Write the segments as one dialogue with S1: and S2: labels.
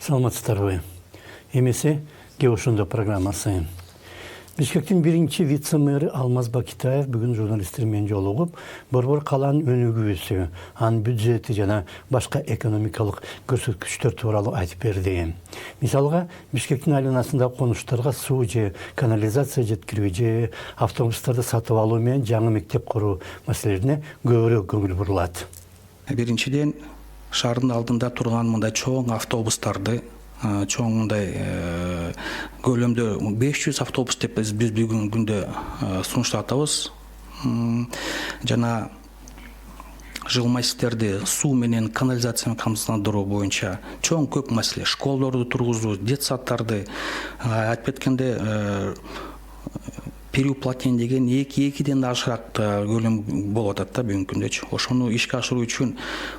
S1: Саламатсыздарбы. Эмесе Геошундо программасы. Бишкектин биринчи вице-мэры Алмаз Бакитаев бүгүн журналисттер менен жолугуп, борбор калаанын өнүгүүсү, анын бюджети жана башка экономикалык көрсөткүчтөр тууралуу айтып берди. Мисалга, Бишкектин айланасында конуштарга суу же канализация жеткирүү же автобустарды сатып алуу менен жаңы мектеп куруу маселелерине көбүрөөк көңүл бурулат.
S2: Биринчиден, шаардын алдында турган мындай чоң автобустарды, чоң мындай көлөмдө 500 автобус деп биз бүгүн күндө сунуштатабыз. Жана жылмайстерди суу менен канализация камсыздандыруу боюнча чоң көп маселе, школдорду тургузуу, детсаддарды айтып кеткенде переуплотнение деген экиден ашыраак көлөм болуп атат да бүгүнкү күндөчү. Ошону ишке ашыруу үчүн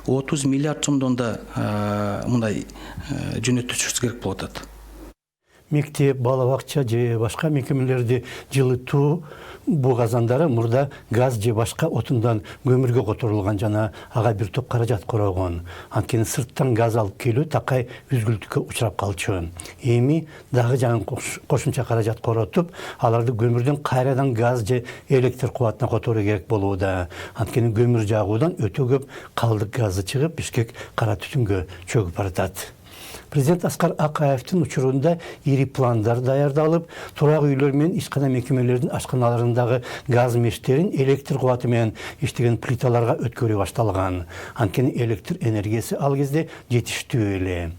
S2: 30 миллиард сомдон да мындай жөнөтүшүбүз керек болуп атат.
S1: Мектеп, бала бакча же башка мекемелерди жылытуу бу казандары мурда газ же башка отундан көмүргө которулган жана ага бир топ каражат корогон. Анткени сырттан газ алып келүү такай үзгүлтүккө учурап калчу. Эми дагы жаңы кошумча каражат коротуп, аларды көмүрдөн кайрадан газ же электр кубатына которуу керек болууда. Анткени көмүр жагуудан өтө көп калдык газы чыгып, Бишкек кара түтүнгө чөгүп баратат. Президент Аскар Акаевдин учурунда ири пландар даярдалып, турак үйлөр менен ишкана мекемелердин ашканаларындагы газ мештерин электр кубаты менен иштеген плиталарга өткөрүү башталган. Анткени электр энергиясы ал кезде жетиштүү эле.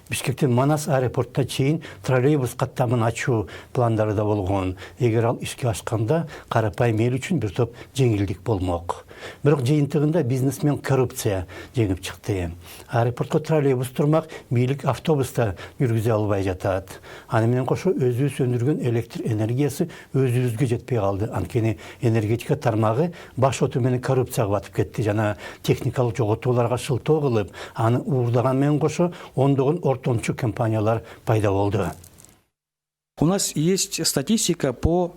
S1: Бишкектен Манас аэропортуна чейин троллейбус каттамын ачуу пландары да болгон. Эгер ал ишке ашканда, карапайым эл үчүн бир топ жеңилдик болмок. Бирок жыйынтыгында бизнесмен коррупция жеңип чыкты. Аэропортко троллейбус турмак, бийлик автобуста жүргүзө албай жатат. Аны менен кошо өзүбүз өндүргөн электр энергиясы өзүбүзгө жетпей калды. Анткени энергетика тармагы баш оту менен коррупцияга батып кетти жана техникалык жоготууларга шылтоо кылып, аны уурдаган менен кошо ондогон ортомчу компаниялар пайда болду.
S2: У нас есть статистика по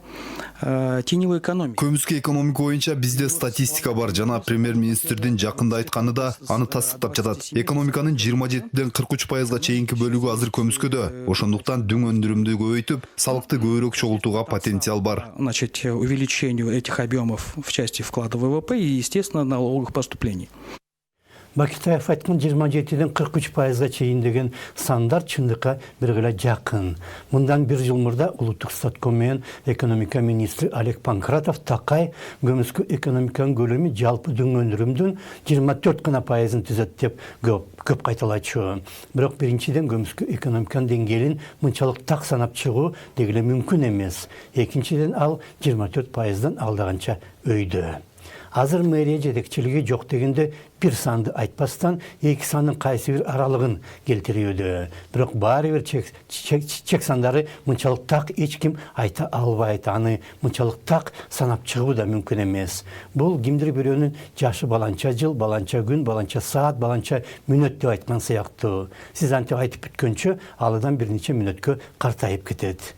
S2: теневой экономике.
S3: Көмүскө экономика боюнча бизде статистика бар жана премьер-министрдин жакында айтканы да аны тастыктап жатат. Экономиканын 27ден 43%га чейинки бөлүгү азыр көмүскөдө. Ошондуктан дүң өндүрүмдү көбөйтүп, салыкты көбүрөөк чогултууга потенциал бар.
S2: Значит, увеличению этих объемов в части вклада в ВВП и, естественно, налоговых поступлений.
S1: Бакитаев айткан 27ден 43%га чейин деген сандар чындыкка бир жакын. Мындан бир жыл мурда улуттук статком менен экономика министри Олег Панкратов такай көмүскө экономиканын көлөмү жалпы дүң өндүрүмдүн 24% түзөт деп көп кайталачу. Бирок биринчиден көмүскө экономиканын деңгээлин мынчалык так санап чыгуу дегеле мүмкүн эмес. Экинчиден ал 24%дан алдаганча өйдө. Азыр мэрия жетекчилиги жок дегенде бир санды айтпастан эки сандын кайсы бир аралыгын келтирүүдө. Бирок баары бир чек сандары мынчалык так эч ким айта албайт. Аны мынчалык так санап чыгуу да мүмкүн эмес. Бул кимдир бирөөнүн жашы баланча жыл, баланча күн, баланча саат, баланча мүнөт деп айткан сыяктуу. Сиз антип айтып бүткөнчө алыдан бир нече мүнөткө картайып кетет.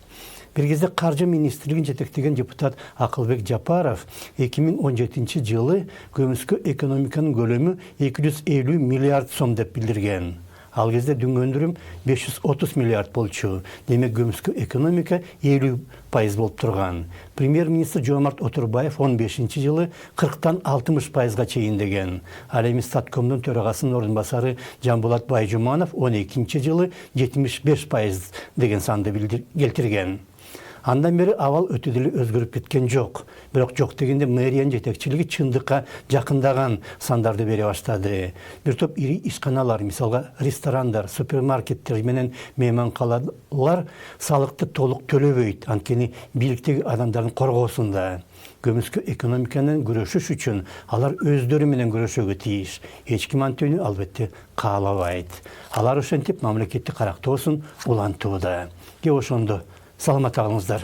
S1: Бир кезде Каржы министрлигин жетектеген депутат Акылбек Жапаров 2017 жылы көмүскө экономиканын көлөмү 250 миллиард сом деп билдирген. Ал кезде дүң өндүрүм 530 миллиард болчу. Демек көмүскө экономика 50% болуп турган. Премьер-министр Жомарт Отурбаев 15 жылы 40тан 60%га чейин деген. Ал эми статкомдун төрагасынын ордун басары Жамбулат Байжуманов 12 жылы 75% деген санды келтирген. Андан бери абал өтө деле өзгөрүп кеткен жок. Бирок жок дегенде мэриянын жетекчилиги чындыкка жакындаган сандарды бере баштады. Бир топ ири ишканалар, мисалга ресторандар, супермаркеттер менен мейманканалар салыкты толук төлөбөйт. Анткени бийликтеги адамдардын коргоосунда. Көмүскө экономиканын күрөшүш үчүн алар өздөрү менен күрөшүүгө тийиш. Эч ким антөөнү албетте каалабайт. Алар ошентип мамлекетти карактоосун улантууда. Ошондо саламат калыңыздар.